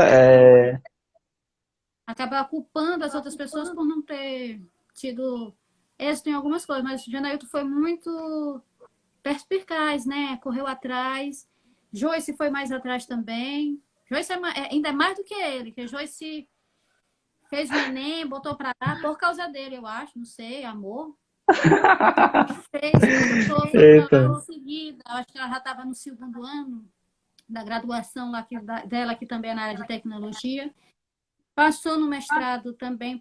Acabar culpando as outras pessoas por não ter tido êxito em algumas coisas, mas o Janailton foi muito perspicaz, né? Correu atrás. Joyce foi mais atrás também. Joyce ainda é mais do que ele, que Joyce fez o Enem, botou para lá por causa dele, eu acho, não sei, amor. Foi pra lá em seguida. Acho que ela já estava no segundo ano da graduação lá dela, que também é na área de tecnologia. Passou no mestrado também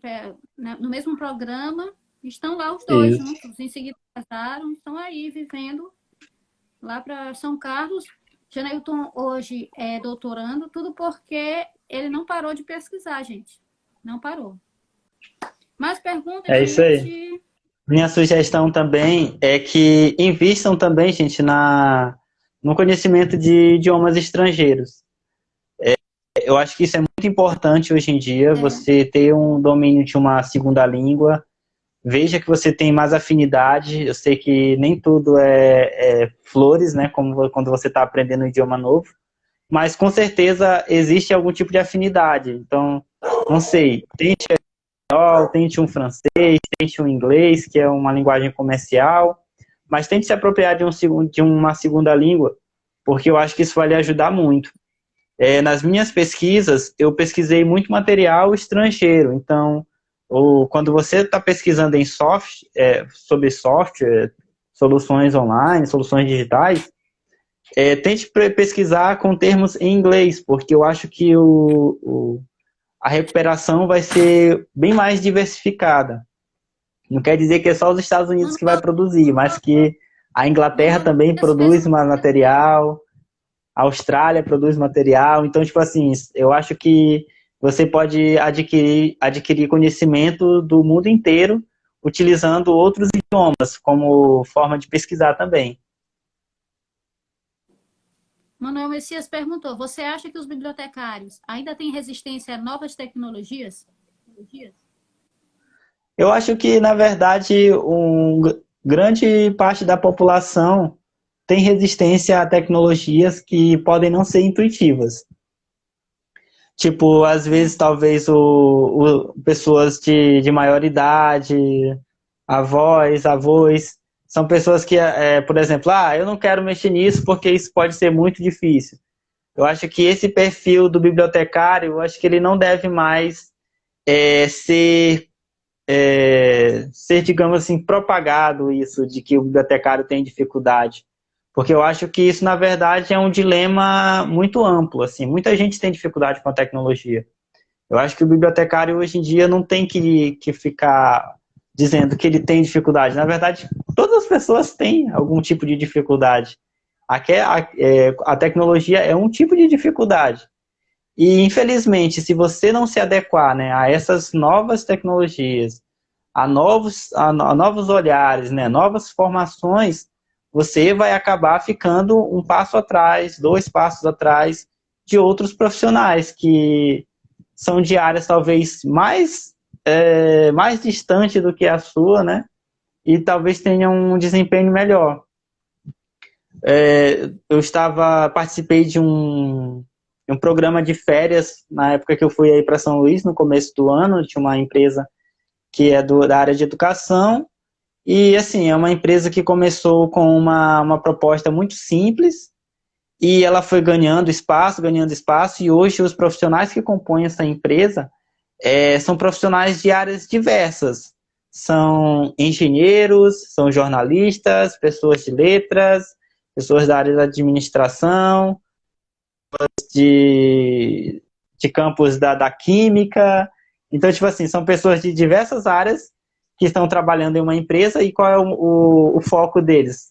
no mesmo programa. Estão lá os dois juntos. Em seguida casaram, estão aí vivendo lá para São Carlos. Janailton hoje é doutorando, tudo porque ele não parou de pesquisar, gente. Não parou. Mais perguntas, gente? Isso aí. Minha sugestão também é que invistam também, gente, no conhecimento de idiomas estrangeiros. Eu acho que isso é muito importante hoje em dia, você ter um domínio de uma segunda língua. Veja que você tem mais afinidade. Eu sei que nem tudo é flores, né? Como quando você está aprendendo um idioma novo. Mas com certeza existe algum tipo de afinidade. Então, não sei, tente espanhol, tente um francês, tente um inglês, que é uma linguagem comercial. Mas tente se apropriar de uma segunda língua. porque eu acho que isso vai lhe ajudar muito. Nas minhas pesquisas, eu pesquisei muito material estrangeiro, então, quando você está pesquisando sobre software, soluções online, soluções digitais, tente pesquisar com termos em inglês, porque eu acho que a recuperação vai ser bem mais diversificada. Não quer dizer que é só os Estados Unidos que vai produzir, mas que a Inglaterra também produz material, a Austrália produz material. Então, tipo assim, eu acho que você pode adquirir conhecimento do mundo inteiro utilizando outros idiomas como forma de pesquisar também. Manuel Messias perguntou, você acha que os bibliotecários ainda têm resistência a novas tecnologias? Eu acho que, na verdade, grande parte da população tem resistência a tecnologias que podem não ser intuitivas. Tipo, às vezes, talvez, pessoas de maior idade, avós, são pessoas que, por exemplo, eu não quero mexer nisso porque isso pode ser muito difícil. Eu acho que esse perfil do bibliotecário, eu acho que ele não deve mais ser, digamos assim, propagado isso, de que o bibliotecário tem dificuldade. Porque eu acho que isso, na verdade, é um dilema muito amplo, assim. Muita gente tem dificuldade com a tecnologia. Eu acho que o bibliotecário, hoje em dia, não tem que ficar dizendo que ele tem dificuldade. Na verdade, todas as pessoas têm algum tipo de dificuldade. A tecnologia é um tipo de dificuldade. E, infelizmente, se você não se adequar, né, a essas novas tecnologias, a novos olhares, né, novas formações, você vai acabar ficando um passo atrás, 2 passos atrás de outros profissionais que são de áreas talvez mais distante do que a sua, né? E talvez tenham um desempenho melhor. Eu participei de um programa de férias na época que eu fui aí para São Luís, no começo do ano, de uma empresa que é da área de educação. E, assim, é uma empresa que começou com uma proposta muito simples e ela foi ganhando espaço, e hoje os profissionais que compõem essa empresa são profissionais de áreas diversas. São engenheiros, são jornalistas, pessoas de letras, pessoas da área da administração, de campos da química. Então, tipo assim, são pessoas de diversas áreas que estão trabalhando em uma empresa e qual é o foco deles?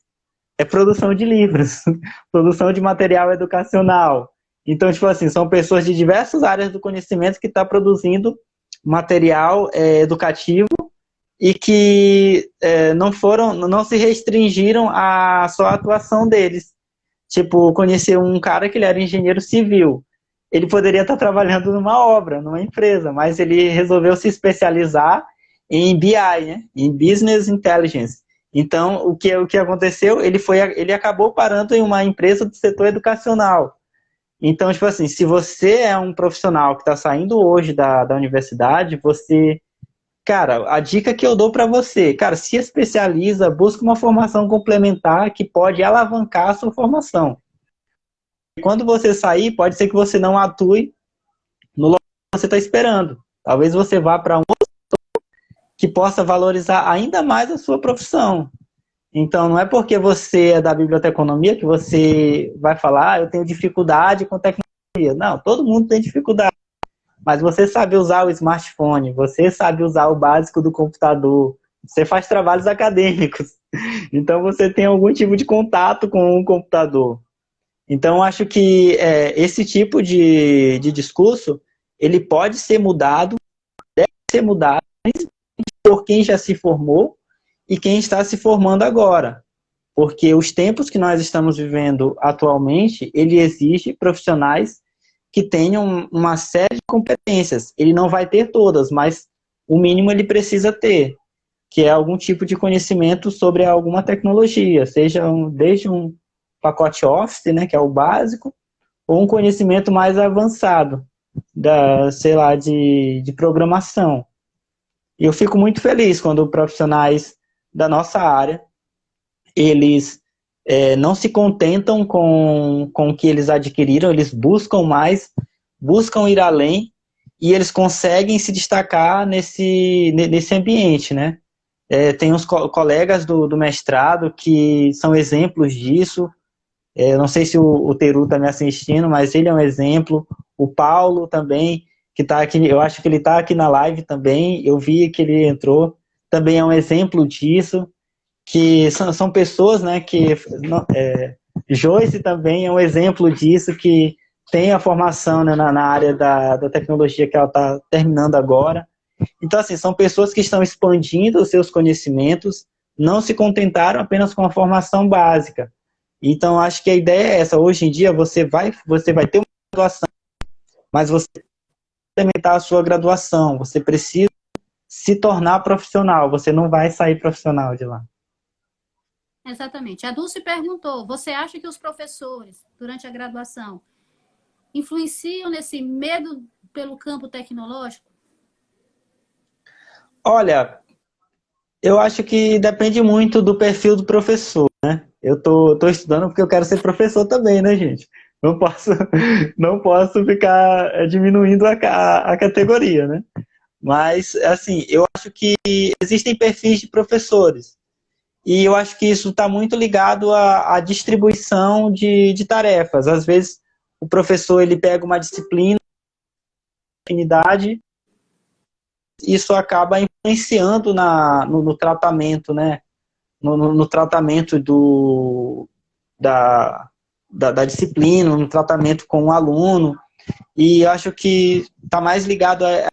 É produção de livros, produção de material educacional. Então, tipo assim, são pessoas de diversas áreas do conhecimento que estão produzindo material educativo e que não se restringiram à só atuação deles. Tipo, conheci um cara que ele era engenheiro civil. Ele poderia estar trabalhando numa obra, numa empresa, mas ele resolveu se especializar em BI, né? Em Business Intelligence. Então, o que aconteceu? Ele acabou parando em uma empresa do setor educacional. Então, tipo assim, se você é um profissional que está saindo hoje da universidade, cara, a dica que eu dou para você, cara, se especializa, busca uma formação complementar que pode alavancar a sua formação. Quando você sair, pode ser que você não atue no local que você está esperando. Talvez você vá para um outro que possa valorizar ainda mais a sua profissão. Então, não é porque você é da biblioteconomia que você vai falar, eu tenho dificuldade com tecnologia. Não, todo mundo tem dificuldade. Mas você sabe usar o smartphone, você sabe usar o básico do computador, você faz trabalhos acadêmicos. Então, você tem algum tipo de contato com o computador. Então, acho que esse tipo de discurso, ele pode ser mudado, deve ser mudado, por quem já se formou e quem está se formando agora. Porque os tempos que nós estamos vivendo atualmente, ele exige profissionais que tenham uma série de competências. Ele não vai ter todas, mas o mínimo ele precisa ter, que é algum tipo de conhecimento sobre alguma tecnologia, seja desde um pacote Office, né, que é o básico, ou um conhecimento mais avançado, de programação. E eu fico muito feliz quando profissionais da nossa área, eles não se contentam com o que eles adquiriram, eles buscam mais, buscam ir além, e eles conseguem se destacar nesse ambiente, né? Tem uns colegas do mestrado que são exemplos disso. Não sei se o Teru está me assistindo, mas ele é um exemplo. O Paulo também, que está aqui, eu acho que ele está aqui na live também, eu vi que ele entrou, também é um exemplo disso, que são pessoas, né, que... Joyce também é um exemplo disso, que tem a formação, né, na área da tecnologia que ela está terminando agora. Então, assim, são pessoas que estão expandindo os seus conhecimentos, não se contentaram apenas com a formação básica. Então, acho que a ideia é essa. Hoje em dia, você vai ter uma graduação, mas você tem que implementar a sua graduação. Você precisa se tornar profissional. Você não vai sair profissional de lá. Exatamente. A Dulce perguntou, você acha que os professores, durante a graduação, influenciam nesse medo pelo campo tecnológico? Olha, eu acho que depende muito do perfil do professor, né? Eu tô estudando porque eu quero ser professor também, né, gente? Não posso ficar diminuindo a categoria, né? Mas, assim, eu acho que existem perfis de professores. E eu acho que isso está muito ligado à distribuição de tarefas. Às vezes, o professor ele pega uma disciplina, afinidade, isso acaba influenciando no tratamento, né? No tratamento da disciplina, no tratamento com o aluno. E eu acho que está mais ligado a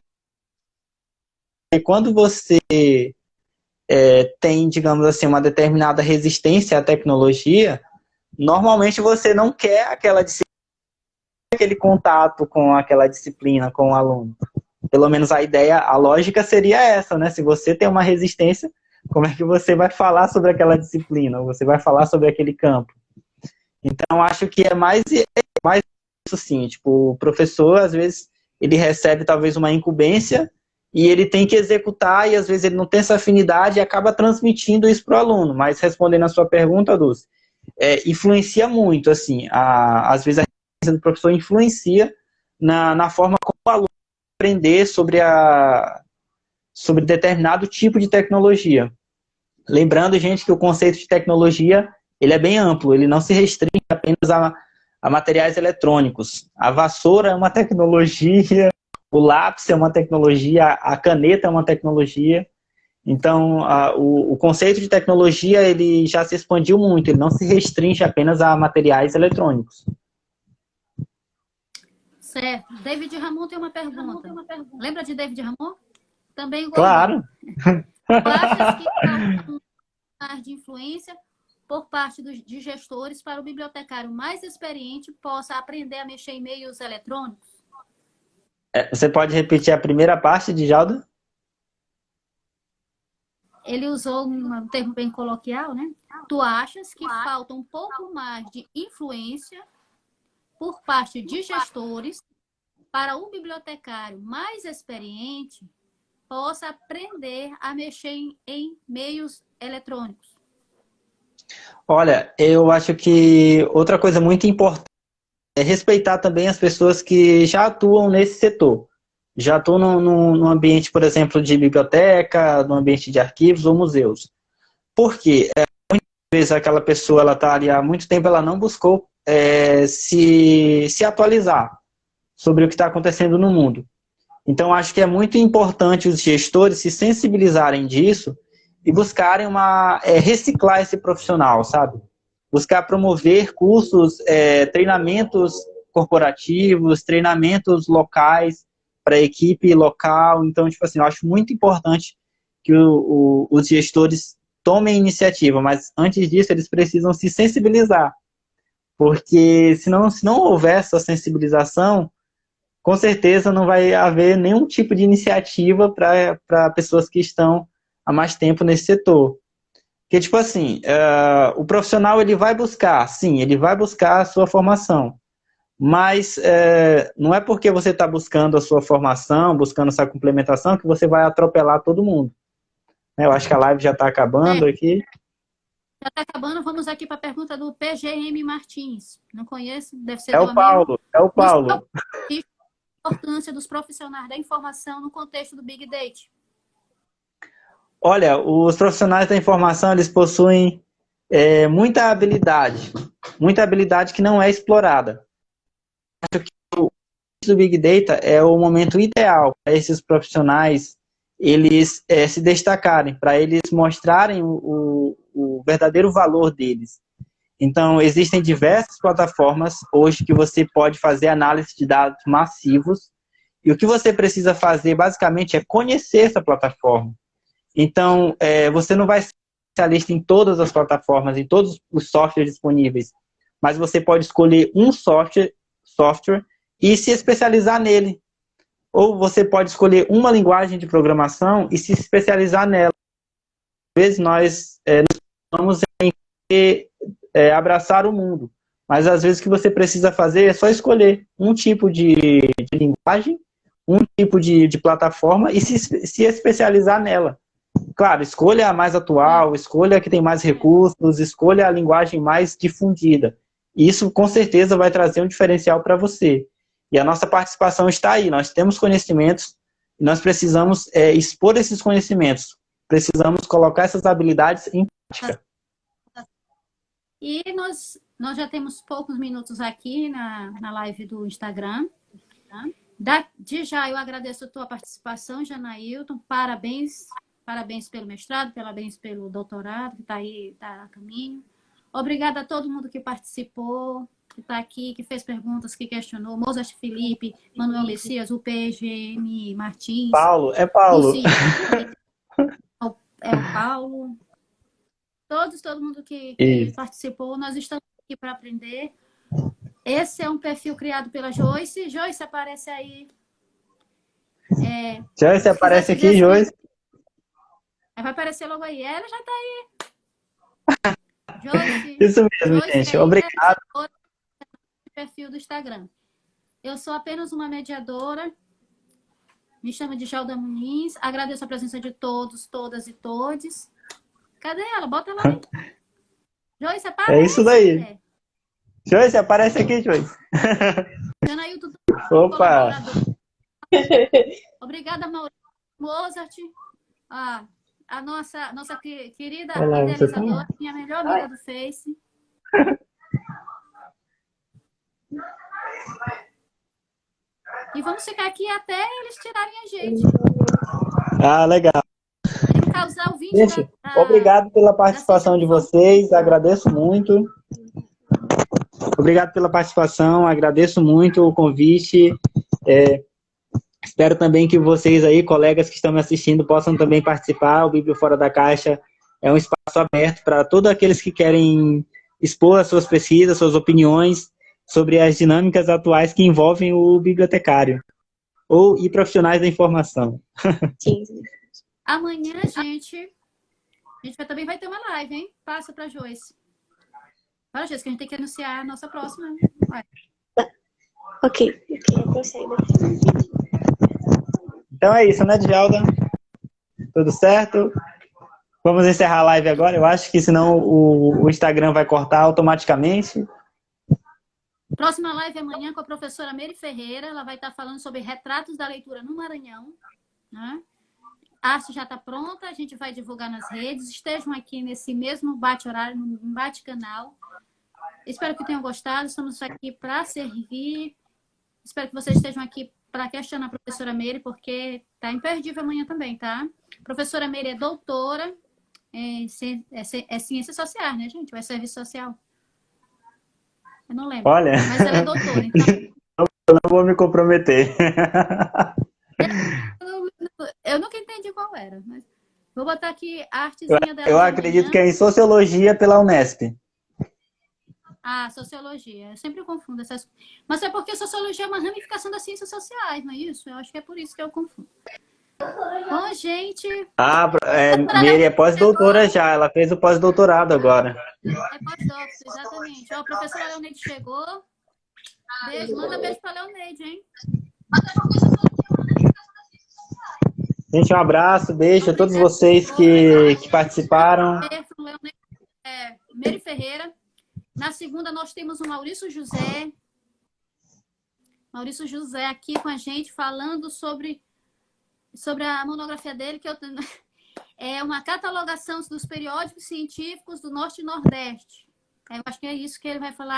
quando você tem, digamos assim, uma determinada resistência à tecnologia, normalmente você não quer aquela disciplina, aquele contato com aquela disciplina, com o aluno. Pelo menos a ideia, a lógica seria essa, né? Se você tem uma resistência, como é que você vai falar sobre aquela disciplina? Ou você vai falar sobre aquele campo? Então, acho que é mais isso, sim. Tipo, o professor, às vezes, ele recebe talvez uma incumbência e ele tem que executar e, às vezes, ele não tem essa afinidade e acaba transmitindo isso para o aluno. Mas, respondendo a sua pergunta, Dulce, influencia muito, assim. Às vezes, a resistência do professor influencia na forma como o aluno aprender sobre determinado tipo de tecnologia. Lembrando, gente, que o conceito de tecnologia ele é bem amplo, ele não se restringe apenas a materiais eletrônicos. A vassoura é uma tecnologia, o lápis é uma tecnologia, a caneta é uma tecnologia. Então, o conceito de tecnologia ele já se expandiu muito, ele não se restringe apenas a materiais eletrônicos. Certo. David Ramon tem uma pergunta. Lembra de David Ramon? Também gordinho. Claro. Tu achas que há um de influência por parte de gestores para o bibliotecário mais experiente possa aprender a mexer em meios eletrônicos? Você pode repetir a primeira parte, Djaldo? Ele usou um termo bem coloquial, né? Tu achas que falta um pouco mais de influência por parte de gestores para o bibliotecário mais experiente possa aprender a mexer em meios eletrônicos? Olha, eu acho que outra coisa muito importante é respeitar também as pessoas que já atuam nesse setor. Já atuam no ambiente, por exemplo, de biblioteca, no ambiente de arquivos ou museus. Por quê? Muitas vezes aquela pessoa ela está ali há muito tempo, ela não buscou se atualizar sobre o que está acontecendo no mundo. Então, acho que é muito importante os gestores se sensibilizarem disso e buscarem reciclar esse profissional, sabe? Buscar promover cursos, treinamentos corporativos, treinamentos locais para a equipe local. Então, tipo assim, eu acho muito importante que os gestores tomem iniciativa, mas antes disso eles precisam se sensibilizar, porque se não houver essa sensibilização, com certeza não vai haver nenhum tipo de iniciativa para pessoas que estão há mais tempo nesse setor. Porque, tipo assim, o profissional ele vai buscar, sim, ele vai buscar a sua formação, mas não é porque você está buscando a sua formação, buscando essa complementação, que você vai atropelar todo mundo. Eu acho que a live já está acabando aqui. Já está acabando, vamos aqui para a pergunta do PGM Martins. Não conheço? Deve ser É do o amigo. Paulo, é o Paulo. A importância dos profissionais da informação no contexto do Big Data. Olha, os profissionais da informação, eles possuem muita habilidade que não é explorada. Acho que o do Big Data é o momento ideal para esses profissionais eles se destacarem, para eles mostrarem o verdadeiro valor deles. Então, existem diversas plataformas hoje que você pode fazer análise de dados massivos, e o que você precisa fazer, basicamente, é conhecer essa plataforma. Então, você não vai ser especialista em todas as plataformas, em todos os softwares disponíveis, mas você pode escolher um software e se especializar nele. Ou você pode escolher uma linguagem de programação e se especializar nela. Às vezes nós vamos abraçar o mundo, mas às vezes o que você precisa fazer é só escolher um tipo de linguagem, um tipo de plataforma e se especializar nela. Claro, escolha a mais atual, escolha a que tem mais recursos, escolha a linguagem mais difundida. Isso, com certeza, vai trazer um diferencial para você. E a nossa participação está aí. Nós temos conhecimentos e nós precisamos expor esses conhecimentos. Precisamos colocar essas habilidades em prática. E nós já temos poucos minutos aqui na live do Instagram. De já, eu agradeço a tua participação, Janailton. Parabéns pelo mestrado, parabéns pelo doutorado, que está aí, está a caminho. Obrigada a todo mundo que participou, que está aqui, que fez perguntas, que questionou. Mozart Felipe, Manuel Messias, o PGM Martins. Paulo, é Paulo. É o Paulo. Todo mundo que participou, nós estamos aqui para aprender. Esse é um perfil criado pela Joyce. Joyce, aparece aí. Joyce, aparece aqui, Joyce. Vai aparecer logo aí. Ela já está aí. Joyce. Isso mesmo, Joyce, gente. Obrigado. Perfil do Instagram. Eu sou apenas uma mediadora. Me chamo de Jalda Muniz. Agradeço a presença de todos, todas e todes. Cadê ela? Bota ela aí. Joyce, aparece. É isso daí. Né? Joyce, aparece aqui, Joyce. Janailton. Opa! Obrigada, Mozart. A nossa querida Olá, idealizadora, minha melhor amiga do Face. E vamos ficar aqui até eles tirarem a gente. Legal. Causar o vídeo gente, obrigado pela participação de vocês, agradeço muito. Obrigado pela participação, agradeço muito o convite. Espero também que vocês aí, colegas que estão me assistindo, possam também participar. O Bíblia Fora da Caixa é um espaço aberto para todos aqueles que querem expor as suas pesquisas, suas opiniões sobre as dinâmicas atuais que envolvem o bibliotecário e profissionais da informação. Sim. Amanhã, gente, também vai ter uma live, hein? Passa para a Joyce. Para, Joyce, que a gente tem que anunciar a nossa próxima live. Ok, eu saio daqui. Então é isso, né, Djalda? Tudo certo? Vamos encerrar a live agora. Eu acho que senão o Instagram vai cortar automaticamente. Próxima live amanhã com a professora Meire Ferreira. Ela vai estar falando sobre retratos da leitura no Maranhão. Né? A arte já está pronta. A gente vai divulgar nas redes. Estejam aqui nesse mesmo bate-horário, no bate-canal. Espero que tenham gostado. Estamos aqui para servir. Espero que vocês estejam aqui para questionar a professora Meire, porque está imperdível amanhã também, tá? A professora Meire é doutora em Ciências Sociais, né, gente? Ou é Serviço Social? Eu não lembro. Olha, mas ela é doutora, então... eu não vou me comprometer. Eu nunca entendi qual era, mas vou botar aqui a artezinha dela. Eu acredito que é em Sociologia pela Unesp. Sociologia. Eu sempre confundo essas... Mas é porque sociologia é uma ramificação das ciências sociais, não é isso? Eu acho que é por isso que eu confundo. Bom, gente... Meire é pós-doutora já. Ela fez o pós-doutorado agora. É pós-doutor, exatamente. Ó, a professora Leoneide chegou. Beijo, manda beijo pra Leoneide, hein? Gente, um abraço, beijo a todos vocês que participaram. Beijo, Leoneide. Meire Ferreira. Na segunda, nós temos o Maurício José. Maurício José aqui com a gente, falando sobre a monografia dele, que é uma catalogação dos periódicos científicos do Norte e Nordeste. Eu acho que é isso que ele vai falar.